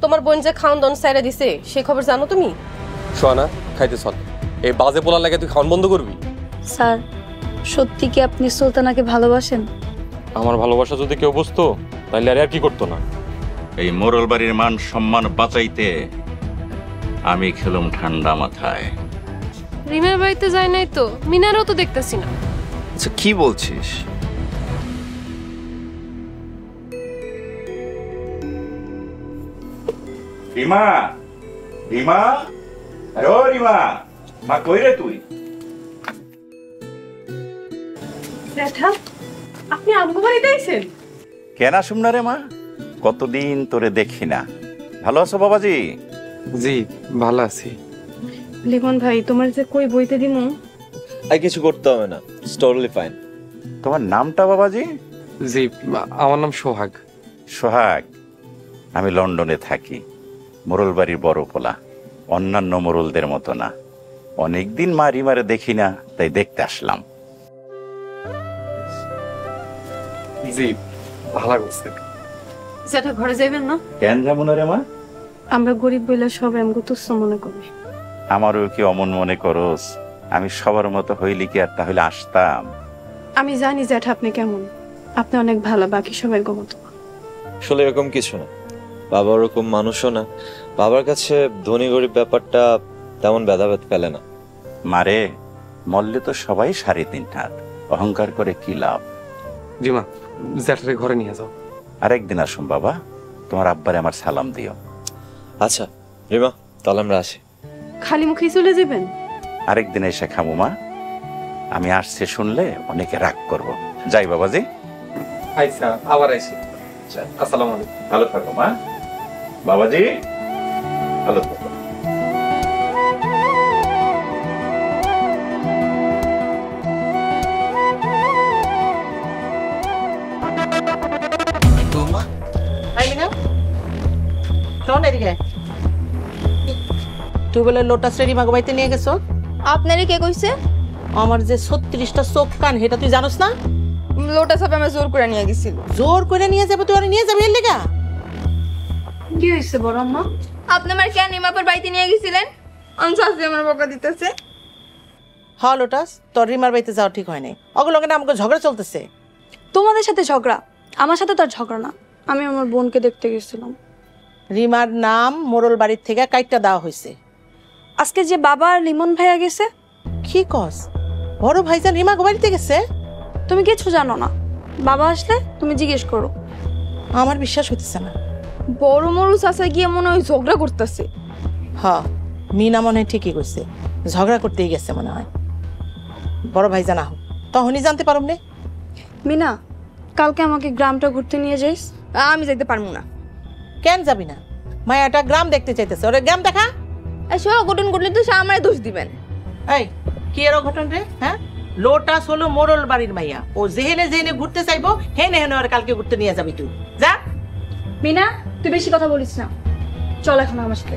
তোমার বোন যে খাওন দন সাইরা দিছে সে খবর জানো তুমি? সোয়ানা খাইতে চল, এই বাজে পোলার লাগে তুই খাওয়ান বন্ধ করবি? স্যার সত্যি কি আপনি সুলতানাকে ভালোবাসেন? আমার ভালোবাসা যদি কেউ বুঝতো তাহলে আর কি করতো না। এই মোরল বাড়ির মান সম্মান বাঁচাইতে আমি খেলুম ঠান্ডা মাথায়। রিমের বাড়িতে যায় নাই তো, মিনারও তো দেখতেছি না। আচ্ছা কি বলছিস? রিমা, রিমা, আরে ও রিমা, মা কই রে তুই? জ্যাঠা, আপনি আমগো বাড়িতে আইছেন? কেন আসুম না রে মা, কতদিন তোরে দেখি না। ভালো আছো বাবাজি? জি ভালো আছি। লিমন ভাই, তোমার যে কই বইতে দিমু? আর কিছু করতে হবে না, টোটালি ফাইন। তোমার নামটা বাবাজি? জি আমার নাম সোহাগ। সোহাগ, আমি লন্ডনে থাকি, মোরল বাড়ির বড় পোলা, অন্যান্য মোরলদের মতো না। অনেকদিন মা রিমারে দেখি না, তাই দেখতে আসলাম। জি ভালো করছে। জ্যাঠা ঘরে যাইবেন না? কেন যাবো না রে মা? আমরা গরিব বইলা সবাই আমগো তুচ্ছ মনে করি। আমারও কি অমন মনে করস? আমি সবার মতো হইলে কি আর তাহলে আসতাম? আমি জানি জ্যাঠা আপনি কেমন, আপনি অনেক ভালো, বাকি সবাই মতো। আসলে এরকম কিছু না, বাবা ওরকম মানুষও না। বাবার কাছে ধনী গরিব ব্যাপারটা তেমন ভেদাভেদ ফেলে না। মারে, মল্লে তো সবাই 3.5 হাত, অহংকার করে কি লাভ? জি মা, জ্যাঠারে ঘরে নিয়ে যাও। আরেকদিন আসুন বাবা, তোমার আব্বারে আমার সালাম দিও। আচ্ছা রিমা, তাহলে আমরা আসি। খালি মুখেই চলে যাবেন? আরেকদিন এসে খামু মা, আমি আসছে শুনলে অনেকে রাগ করব। যাই বাবাজি। আচ্ছা আবার আইসি। আসসালামু আলাইকুম। ভালো থাকো মা। বাবাজি ভালো থাকো। তুই বলে লোটাস রিমা গোবাইতে নিয়ে গেছো? আপনারে কে কইছে? আমার যে 36টা চোখ কান, সেটা তুই জানোস না? লোটাস আপনি আমার জোর করে নিয়ে গেছিল। জোর করে নিয়ে যাবে? তুই আর নিয়ে যাবে এর লেগা? কি হইছে বড় আম্মা? আপনি আমার কেন রিমাপার বাড়িতে নিয়ে গেছিলেন? আনসাসি আমার বকা দিতেছে। হ্যাঁ লোটাস, তোর রিমার বাড়িতে যাওয়া ঠিক হয় নাই। অগলগে না আমাকে ঝগড়া চলতেছে। তোমাদের সাথে ঝগড়া, আমার সাথে তার ঝগড়া না। আমি আমার বোনকে দেখতে গেছিলাম। রিমার নাম মোরল বাড়ির থেকে কাইটটা দেওয়া হয়েছে। আজকে যে বাবা আর লিমন ভাইয়া গেছে। কি কস? বড় ভাইজান রিমা গোবাইতে গেছে? তুমি কিছু জানো না, বাবা আসলে তুমি জিজ্ঞেস করো। আমার বিশ্বাস হইতেছে না। বড় মরু চাচা গিয়ে মনে হয় ঝগড়া করতেছে। হ্যাঁ, মিনা মনে হয় ঠিকই কইছে, ঝগড়া করতেই গেছে মনে হয়। বড় ভাইজান আহ, তখনই জানতে পারব নে। মিনা, কালকে আমাকে গ্রামটা ঘুরতে নিয়ে যাইস। আমি যাইতে পারবো না। কেন যাবি না? মায়াটা গ্রাম দেখতে চাইতেছে, ওরে গ্রাম দেখা। এসব অঘটন ঘটলে তো সে আমারে দোষ দিবেন। এই কি এর অঘটন রে? হ্যাঁ, লোটাস হলো মোরল বাড়ির মাইয়া, ও যেহেনে যেহেনে ঘুরতে চাইবো হেনে হেনে ওর কালকে ঘুরতে নিয়ে যাবি তুই। যা। মিনা, তুই বেশি কথা বলিস না, চল এখন আমার সাথে।